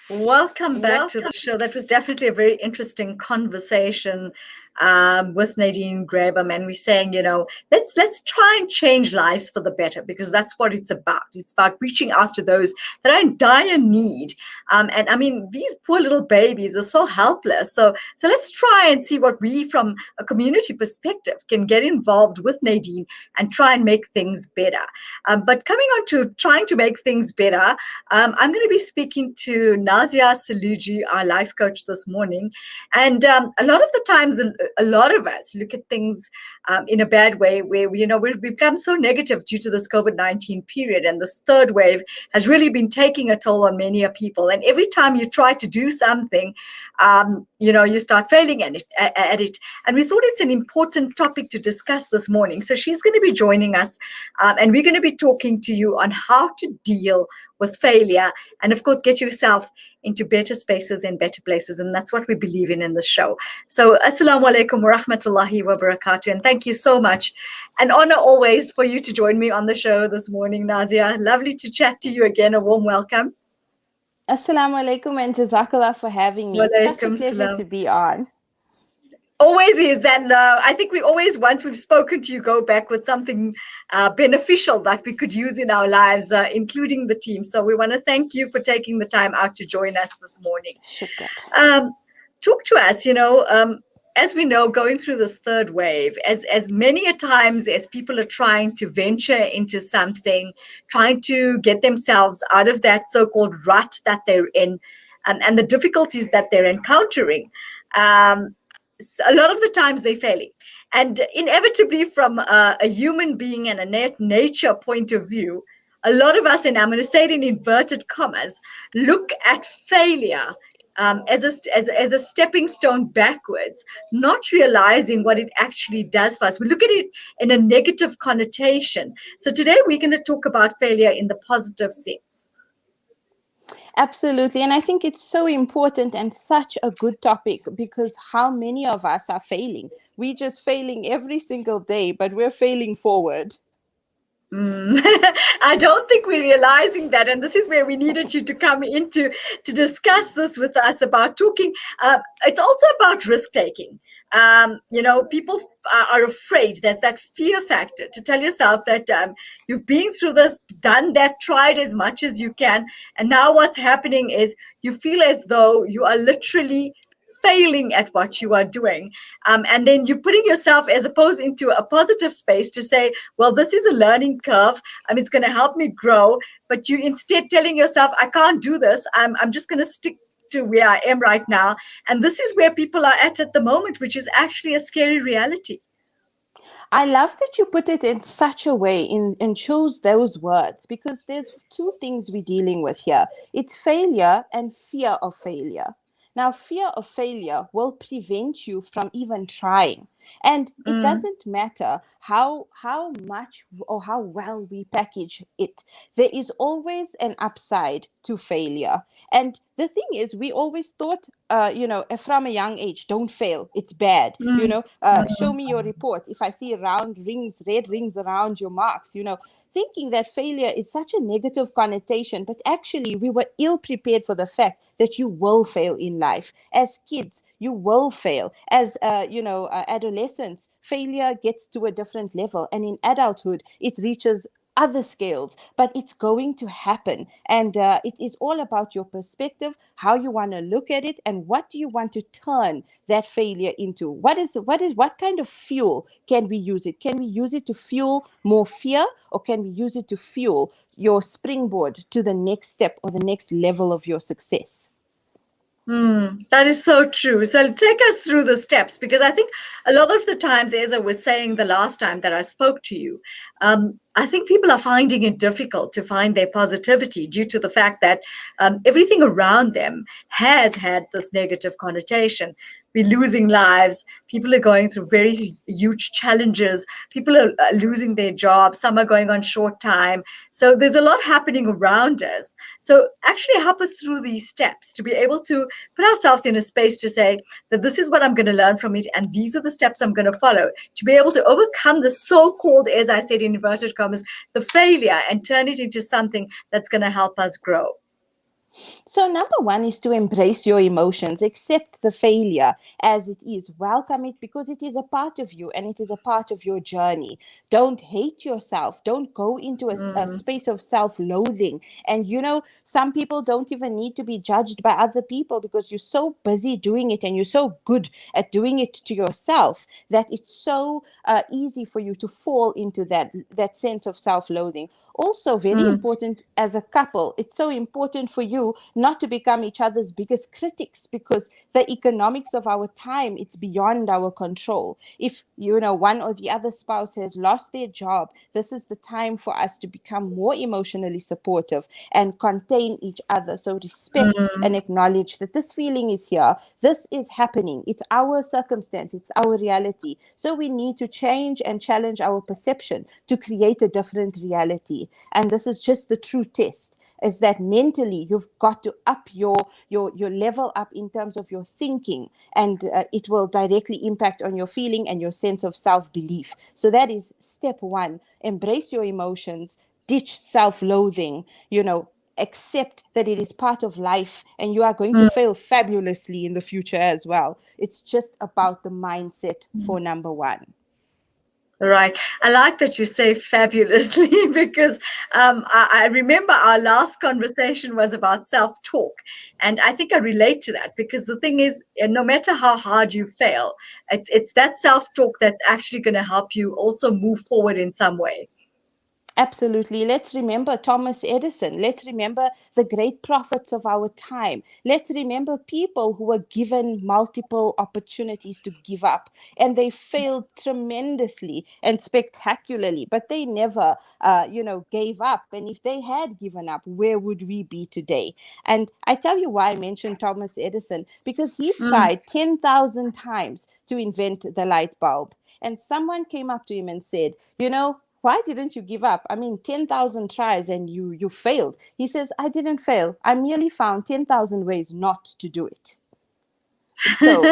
Welcome back to the show. That was definitely a very interesting conversation with Nadine Graham, and we're saying, let's try and change lives for the better, because that's what it's about. It's about reaching out to those that are in dire need. And I mean, these poor little babies are so helpless. So let's try and see what we, from a community perspective, can get involved with Nadine and try and make things better. But coming on to trying to make things better, I'm going to be speaking to Nazia Saloojie, our life coach, this morning. And a lot of the times, a lot of us look at things in a bad way, where we've become so negative due to this COVID-19 period, and this third wave has really been taking a toll on many people. And every time you try to do something, you start failing at it. And we thought it's an important topic to discuss this morning. So she's going to be joining us, and we're going to be talking to you on how to deal with failure, and of course get yourself into better spaces and better places. And that's what we believe in this show. So assalamu alaikum wa rahmatullahi wa barakatuh, and thank you so much. An honor always for you to join me on the show this morning, Nazia. Lovely to chat to you again. A warm welcome. Assalamu alaikum, and jazakallah for having me. It's such a pleasure to be on. Always is. And I think we always, once we've spoken to you, go back with something beneficial that we could use in our lives, including the team. So we want to thank you for taking the time out to join us this morning. Talk to us, as we know, going through this third wave, as many a times as people are trying to venture into something, trying to get themselves out of that so-called rut that they're in, and the difficulties that they're encountering, a lot of the times they're failing. And inevitably, from a human being and a nature point of view, a lot of us, and I'm going to say it in inverted commas, look at failure as a stepping stone backwards, not realizing what it actually does for us. We look at it in a negative connotation. So today we're going to talk about failure in the positive sense. Absolutely. And I think it's so important and such a good topic, because how many of us are failing? We're just failing every single day, but we're failing forward. I don't think we're realizing that. And this is where we needed you to come in to discuss this with us about talking. It's also about risk taking. People are afraid. There's that fear factor to tell yourself that you've been through this, done that, tried as much as you can. And now what's happening is you feel as though you are literally failing at what you are doing. And then you're putting yourself as opposed into a positive space to say, well, this is a learning curve. It's going to help me grow. But you instead telling yourself, I can't do this. I'm just going to stick to where I am right now. And this is where people are at the moment, which is actually a scary reality. I love that you put it in such a way and chose those words, because there's two things we're dealing with here. It's failure and fear of failure. Now, fear of failure will prevent you from even trying. And it doesn't matter how much or how well we package it. There is always an upside to failure. And the thing is, we always thought, from a young age, don't fail. It's bad. Show me your report. If I see red rings around your marks, thinking that failure is such a negative connotation, but actually we were ill prepared for the fact that you will fail in life. As kids, you will fail. As adolescents, failure gets to a different level, and in adulthood, it reaches other scales, but it's going to happen. And it is all about your perspective, how you want to look at it, and what do you want to turn that failure into? What kind of fuel can we use it? Can we use it to fuel more fear, or can we use it to fuel your springboard to the next step or the next level of your success? That is so true. So take us through the steps, because I think a lot of the times, as I was saying the last time that I spoke to you, I think people are finding it difficult to find their positivity due to the fact that everything around them has had this negative connotation. We're losing lives. People are going through very huge challenges. People are losing their jobs. Some are going on short time. So there's a lot happening around us. So actually help us through these steps to be able to put ourselves in a space to say that this is what I'm going to learn from it, and these are the steps I'm going to follow to be able to overcome the so-called, as I said in inverted commas, the failure, and turn it into something that's going to help us grow. So number one is to embrace your emotions, accept the failure as it is, welcome it because it is a part of you and it is a part of your journey. Don't hate yourself. Don't go into a Mm, space of self-loathing. And some people don't even need to be judged by other people because you're so busy doing it and you're so good at doing it to yourself that it's so easy for you to fall into that sense of self-loathing. Also, very mm, important as a couple, it's so important for you not to become each other's biggest critics because the economics of our time, it's beyond our control. If one or the other spouse has lost their job, this is the time for us to become more emotionally supportive and contain each other. So respect and mm, acknowledge that this feeling is here, this is happening, it's our circumstance, it's our reality. So we need to change and challenge our perception to create a different reality. And this is just the true test, is that mentally you've got to up your level up in terms of your thinking, and it will directly impact on your feeling and your sense of self-belief. So that is step one. Embrace your emotions, ditch self-loathing, accept that it is part of life and you are going to mm. fail fabulously in the future as well. It's just about the mindset for number one. Right. I like that you say fabulously because I remember our last conversation was about self-talk. And I think I relate to that because the thing is, no matter how hard you fail, it's that self-talk that's actually going to help you also move forward in some way. Absolutely. Let's remember Thomas Edison. Let's remember the great prophets of our time. Let's remember people who were given multiple opportunities to give up and they failed tremendously and spectacularly, but they never, gave up. And if they had given up, where would we be today? And I tell you why I mentioned Thomas Edison, because he Mm. tried 10,000 times to invent the light bulb. And someone came up to him and said, why didn't you give up? I mean, 10,000 tries and you failed. He says, I didn't fail. I merely found 10,000 ways not to do it. So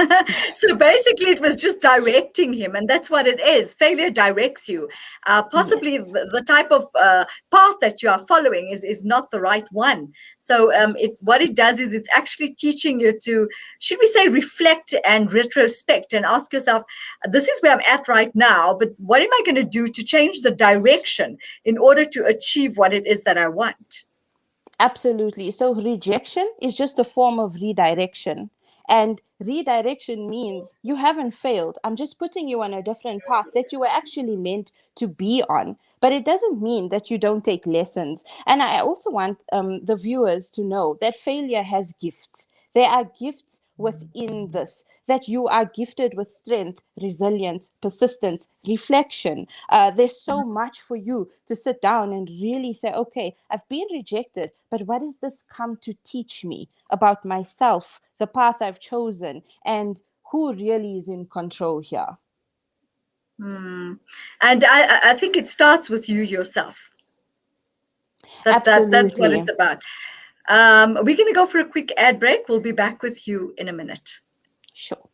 So basically, it was just directing him, and that's what it is. Failure directs you. Possibly yes, the type of path that you are following is not the right one. So yes. what it does is it's actually teaching you to, should we say, reflect and retrospect and ask yourself, this is where I'm at right now, but what am I going to do to change the direction in order to achieve what it is that I want? Absolutely. So rejection is just a form of redirection. And redirection means you haven't failed. I'm just putting you on a different path that you were actually meant to be on. But it doesn't mean that you don't take lessons. And I also want the viewers to know that failure has gifts. There are gifts within this, that you are gifted with strength, resilience, persistence, reflection. There's so much for you to sit down and really say, okay, I've been rejected, but what does this come to teach me about myself, the path I've chosen, and who really is in control here? Hmm. And I think it starts with you yourself. That's what Absolutely. it's about. We're going to go for a quick ad break. We'll be back with you in a minute. Sure.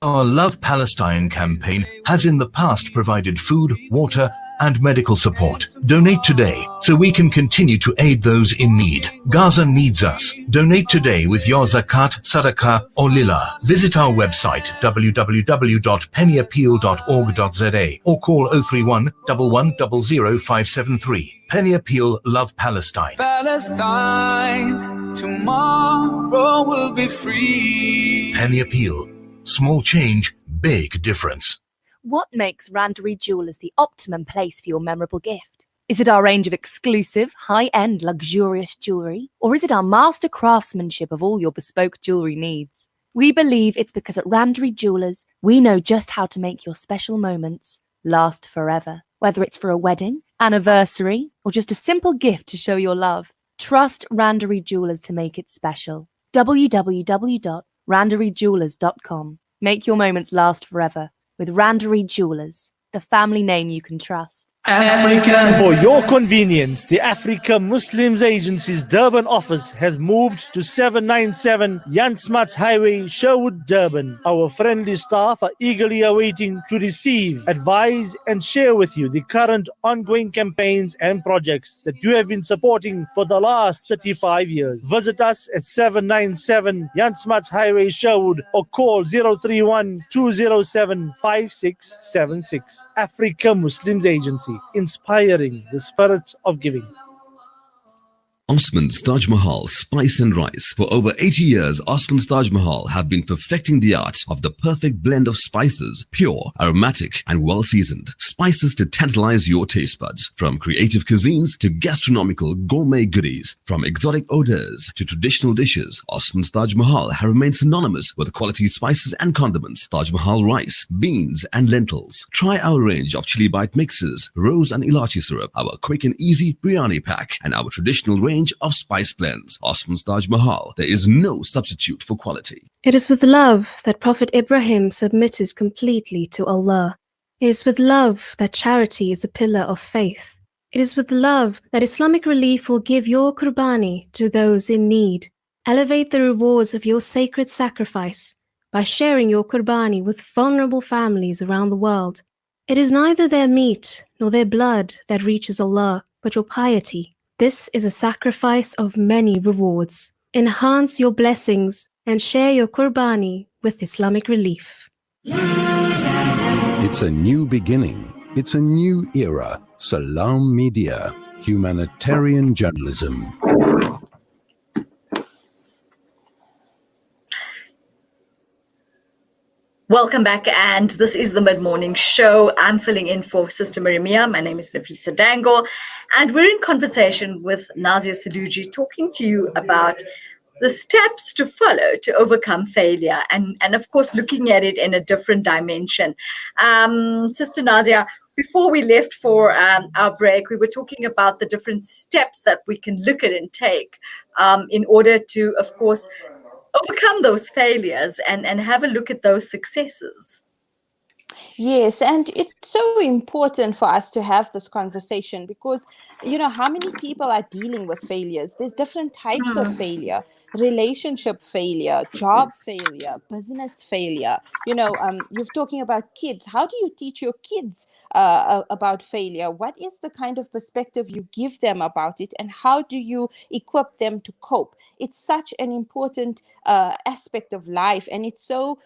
Our Love Palestine campaign has in the past provided food, water, and medical support. Donate today so we can continue to aid those in need. Gaza needs us. Donate today with your zakat, sadaqah, or lillah. Visit our website www.pennyappeal.org.za or call 031 1100 573. Penny Appeal Love Palestine. Palestine, tomorrow will be free. Penny Appeal. Small change, big difference. What makes Randery Jewelers the optimum place for your memorable gift? Is it our range of exclusive, high-end, luxurious jewellery? Or is it our master craftsmanship of all your bespoke jewellery needs? We believe it's because at Randery Jewelers, we know just how to make your special moments last forever. Whether it's for a wedding, anniversary, or just a simple gift to show your love, trust Randery Jewelers to make it special. www.randeryjewelers.com. Make your moments last forever with Randery Jewelers, the family name you can trust. Africa. For your convenience, the Africa Muslims Agency's Durban office has moved to 797 Jan Smuts Highway, Sherwood, Durban. Our friendly staff are eagerly awaiting to receive, advise, and share with you the current ongoing campaigns and projects that you have been supporting for the last 35 years. Visit us at 797 Jan Smuts Highway, Sherwood, or call 031 207 5676. Africa Muslims Agency, inspiring the spirit of giving. Osman's Taj Mahal Spice and Rice. For over 80 years, Osman's Taj Mahal have been perfecting the art of the perfect blend of spices, pure, aromatic, and well-seasoned. Spices to tantalize your taste buds. From creative cuisines to gastronomical gourmet goodies. From exotic odors to traditional dishes, Osman's Taj Mahal have remained synonymous with quality spices and condiments. Taj Mahal rice, beans, and lentils. Try our range of chili bite mixes, rose and ilachi syrup, our quick and easy biryani pack, and our traditional range of spice blends. Osman's Taj Mahal. There is no substitute for quality. It is with love that Prophet Ibrahim submitted completely to Allah. It is with love that charity is a pillar of faith. It is with love that Islamic Relief will give your qurbani to those in need. Elevate the rewards of your sacred sacrifice by sharing your qurbani with vulnerable families around the world. It is neither their meat nor their blood that reaches Allah, but your piety. This is a sacrifice of many rewards. Enhance your blessings and share your qurbani with Islamic Relief. It's a new beginning. It's a new era. Salam Media, humanitarian journalism. Welcome back, and this is the Mid-Morning Show. I'm filling in for Sister Marimia. My name is Nafisa Dango, and we're in conversation with Nazia Saloojie, talking to you about the steps to follow to overcome failure, and of course, looking at it in a different dimension. Sister Nazia, before we left for our break, we were talking about the different steps that we can look at and take in order to, of course, overcome those failures and have a look at those successes. Yes, and it's so important for us to have this conversation because, how many people are dealing with failures? There's different types of failure. Relationship failure, job failure, business failure. You're talking about kids. How do you teach your kids about failure? What is the kind of perspective you give them about it, and how do you equip them to cope? It's such an important aspect of life, and it's so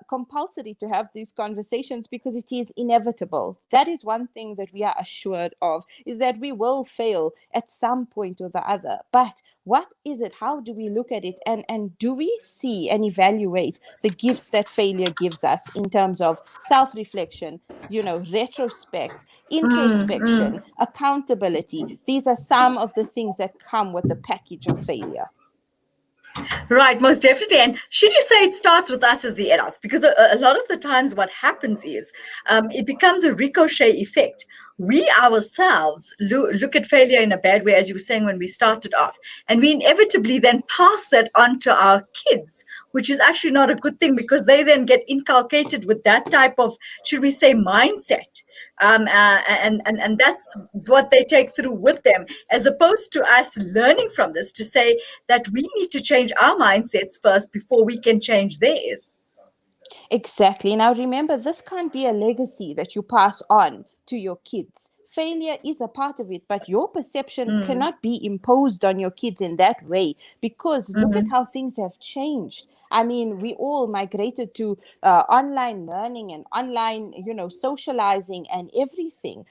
compulsory to have these conversations because it is inevitable. That is one thing that we are assured of, is that we will fail at some point or the other. But what is it? How do we look at it? And do we see and evaluate the gifts that failure gives us in terms of self-reflection, retrospect, introspection, accountability? These are some of the things that come with the package of failure. Right, most definitely. And should you say it starts with us as the adults? Because a lot of the times what happens is it becomes a ricochet effect. We ourselves look at failure in a bad way, as you were saying when we started off, and we inevitably then pass that on to our kids, which is actually not a good thing because they then get inculcated with that type of, should we say, mindset. And that's what they take through with them, as opposed to us learning from this to say that we need to change our mindsets first before we can change theirs. Exactly. Now, remember, this can't be a legacy that you pass on to your kids. Failure is a part of it, but your perception cannot be imposed on your kids in that way, because look at how things have changed. I mean, we all migrated to online learning and online, socializing and everything.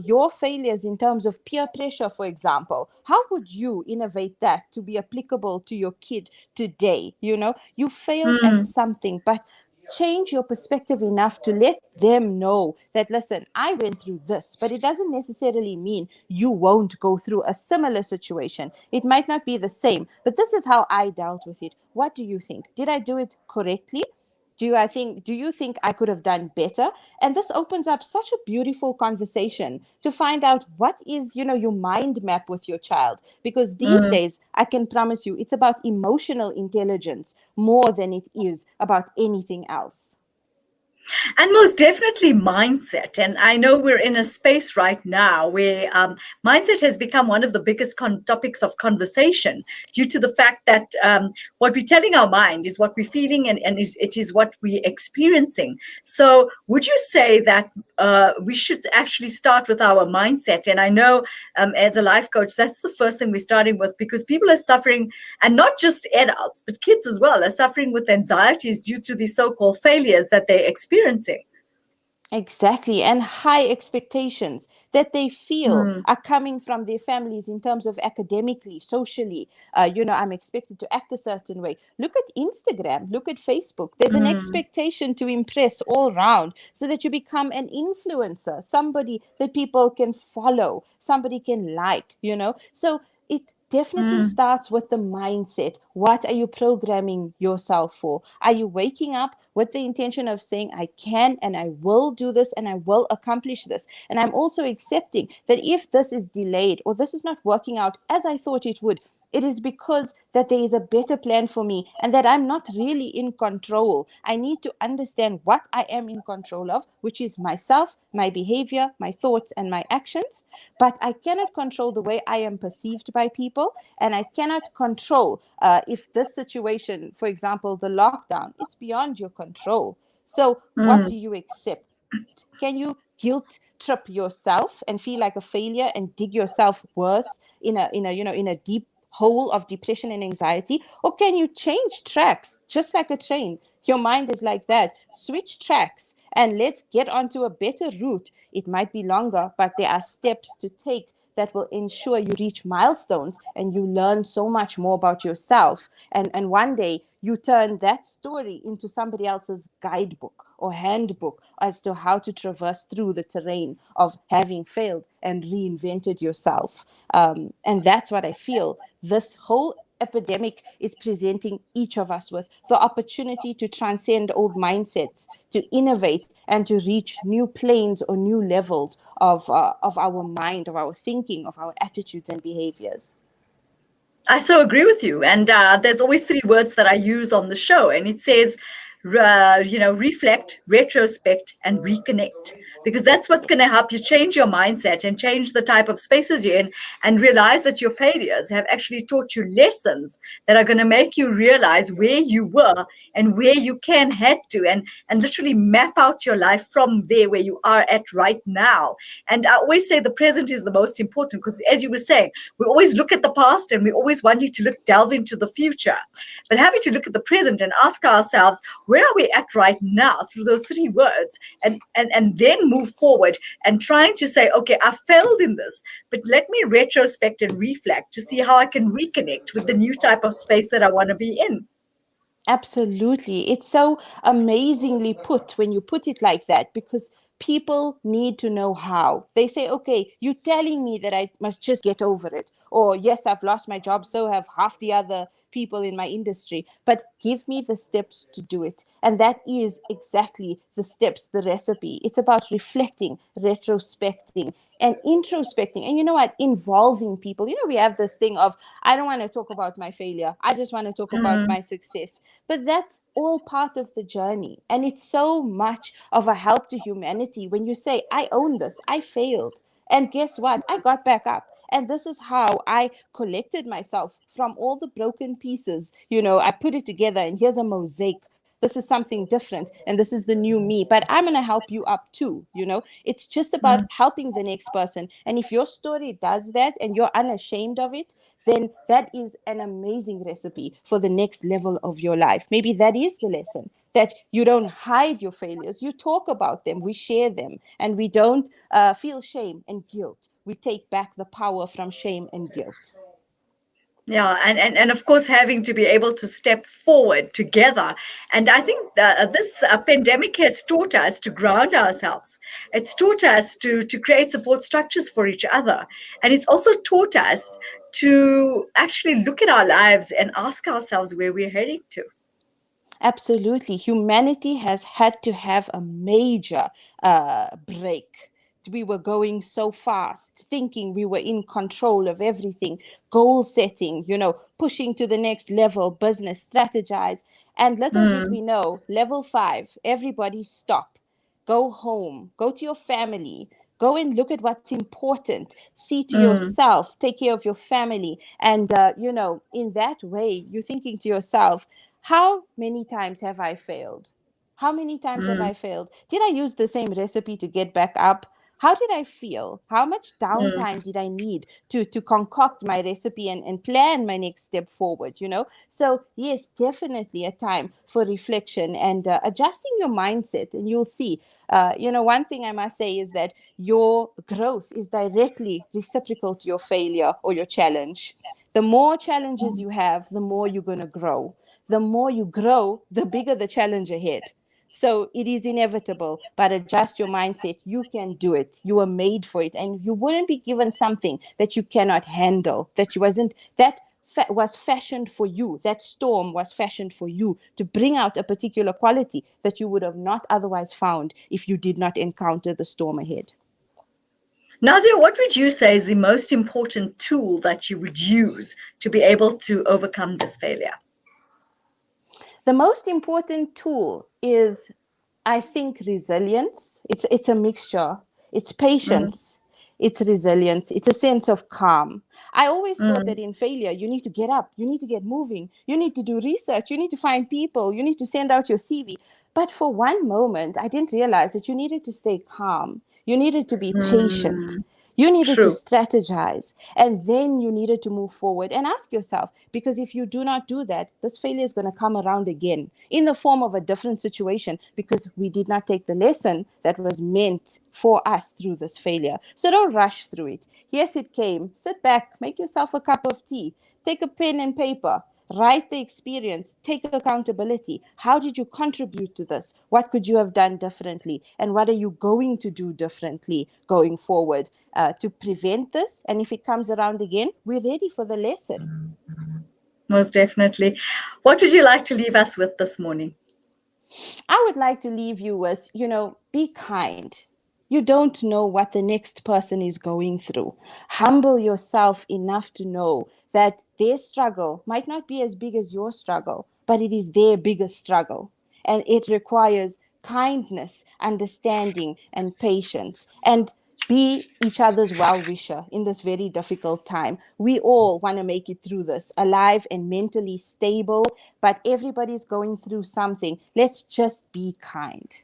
Your failures in terms of peer pressure, for example, how would you innovate that to be applicable to your kid today? You failed at something, but change your perspective enough to let them know that, listen, I went through this, but it doesn't necessarily mean you won't go through a similar situation. It might not be the same, but this is how I dealt with it. What do you think? Did I do it correctly? Do you think I could have done better? And this opens up such a beautiful conversation to find out what is, your mind map with your child. Because these days, I can promise you, it's about emotional intelligence more than it is about anything else. And most definitely mindset. And I know we're in a space right now where mindset has become one of the biggest topics of conversation due to the fact that what we're telling our mind is what we're feeling, and it is what we're experiencing. So would you say that we should actually start with our mindset? And I know as a life coach, that's the first thing we're starting with, because people are suffering, and not just adults, but kids as well, are suffering with anxieties due to the so-called failures that they're experiencing. Exactly, and high expectations that they feel Mm, are coming from their families in terms of academically, socially. I'm expected to act a certain way. Look at Instagram, look at Facebook. There's an mm, expectation to impress all round so that you become an influencer, somebody that people can follow, somebody can like. So it definitely mm, starts with the mindset. What are you programming yourself for? Are you waking up with the intention of saying, I can and I will do this and I will accomplish this? And I'm also accepting that if this is delayed or this is not working out as I thought it would, it is because that there is a better plan for me and that I'm not really in control. I need to understand what I am in control of, which is myself, my behavior, my thoughts, and my actions. But I cannot control the way I am perceived by people. And I cannot control if this situation, for example, the lockdown, it's beyond your control. So what mm. do you accept? Can you guilt trip yourself and feel like a failure and dig yourself worse in a deep hole of depression and anxiety? Or can you change tracks just like a train? Your mind is like that. Switch tracks and let's get onto a better route. It might be longer, but there are steps to take that will ensure you reach milestones and you learn so much more about yourself. And one day you turn that story into somebody else's guidebook or handbook as to how to traverse through the terrain of having failed and reinvented yourself. And that's what I feel this whole epidemic is presenting each of us with, the opportunity to transcend old mindsets, to innovate and to reach new planes or new levels of our mind, of our thinking, of our attitudes and behaviors. I so agree with you. And there's always three words that I use on the show, and it says, reflect, retrospect, and reconnect, because that's what's going to help you change your mindset and change the type of spaces you're in, and realize that your failures have actually taught you lessons that are going to make you realize where you were and where you can head to, and literally map out your life from there where you are at right now. And I always say the present is the most important, because as you were saying, we always look at the past and we always wanting to delve into the future, but having to look at the present and ask ourselves, where are we at right now, through those three words, and then move forward and trying to say, okay, I failed in this, but let me retrospect and reflect to see how I can reconnect with the new type of space that I want to be in. Absolutely. It's so amazingly put when you put it like that, because people need to know how. They say, okay, you're telling me that I must just get over it. Or, yes, I've lost my job, so have half the other people in my industry. But give me the steps to do it. And that is exactly the steps, the recipe. It's about reflecting, retrospecting, and introspecting. And you know what? Involving people. We have this thing of, I don't want to talk about my failure. I just want to talk about Mm, my success. But that's all part of the journey. And it's so much of a help to humanity when you say, I own this, I failed. And guess what? I got back up. And this is how I collected myself from all the broken pieces. I put it together and here's a mosaic. This is something different and this is the new me, but I'm going to help you up too. It's just about mm. helping the next person. And if your story does that and you're unashamed of it, then that is an amazing recipe for the next level of your life. Maybe that is the lesson, that you don't hide your failures, you talk about them, we share them, and we don't feel shame and guilt. We take back the power from shame and guilt. Yeah, and of course, having to be able to step forward together. And I think this pandemic has taught us to ground ourselves. It's taught us to create support structures for each other. And it's also taught us to actually look at our lives and ask ourselves where we're heading to. Absolutely. Humanity has had to have a major break. We were going so fast, thinking we were in control of everything, goal setting, pushing to the next level, business, strategize. And little did Mm, we know, level 5, everybody stop. go home, go to your family, go and look at what's important, see to Mm, yourself, take care of your family. And, in that way, you're thinking to yourself, how many times have I failed? How many times have mm, I failed? Did I use the same recipe to get back up? How did I feel? How much mm. downtime did I need to concoct my recipe and plan my next step forward? So, yes, definitely a time for reflection and adjusting your mindset. And you'll see, one thing I must say is that your growth is directly reciprocal to your failure or your challenge. The more challenges you have, the more you're going to grow. The more you grow, the bigger the challenge ahead. So it is inevitable, but adjust your mindset. You can do it. You were made for it, and you wouldn't be given something that you cannot handle. That was fashioned for you. That storm was fashioned for you to bring out a particular quality that you would have not otherwise found if you did not encounter the storm ahead. Nazia, what would you say is the most important tool that you would use to be able to overcome this failure? The most important tool is, I think, resilience. It's a mixture. It's Mm, patience. It's resilience. It's a sense of calm. I always thought mm, that in failure, you need to get up, you need to get moving, you need to do research, you need to find people, you need to send out your CV. But for one moment, I didn't realize that you needed to stay calm. You needed to be patient. mm. You needed to True. strategize, and then you needed to move forward and ask yourself, because if you do not do that, this failure is going to come around again in the form of a different situation, because we did not take the lesson that was meant for us through this failure. So don't rush through it. Yes, it came. Sit back, make yourself a cup of tea, take a pen and paper. Write the experience, take accountability. How did you contribute to this? What could you have done differently? And what are you going to do differently going forward to prevent this? And if it comes around again, we're ready for the lesson. Most definitely. What would you like to leave us with this morning? I would like to leave you with, be kind. You don't know what the next person is going through. Humble yourself enough to know that their struggle might not be as big as your struggle, but it is their biggest struggle. And it requires kindness, understanding, and patience. And be each other's well wisher in this very difficult time. We all want to make it through this alive and mentally stable, but everybody's going through something. Let's just be kind.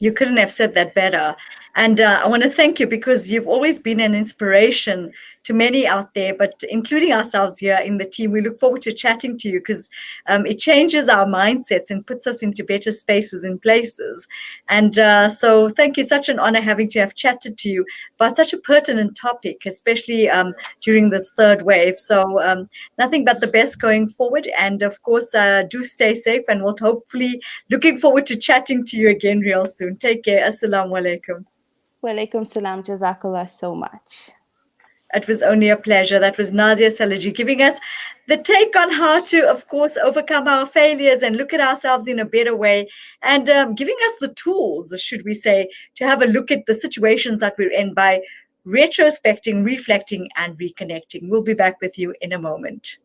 You couldn't have said that better. And I want to thank you, because you've always been an inspiration to many out there, but including ourselves here in the team. We look forward to chatting to you, because it changes our mindsets and puts us into better spaces and places. And so thank you. Such an honor having to have chatted to you about such a pertinent topic, especially during this third wave. So nothing but the best going forward. And of course, do stay safe, and we'll hopefully looking forward to chatting to you again real soon. Take care. Assalamu alaikum. Wa alaikum salam. Jazakallah so much. It was only a pleasure. That was Nazia Saloojie giving us the take on how to, of course, overcome our failures and look at ourselves in a better way, and giving us the tools, should we say, to have a look at the situations that we're in by retrospecting, reflecting, and reconnecting. We'll be back with you in a moment.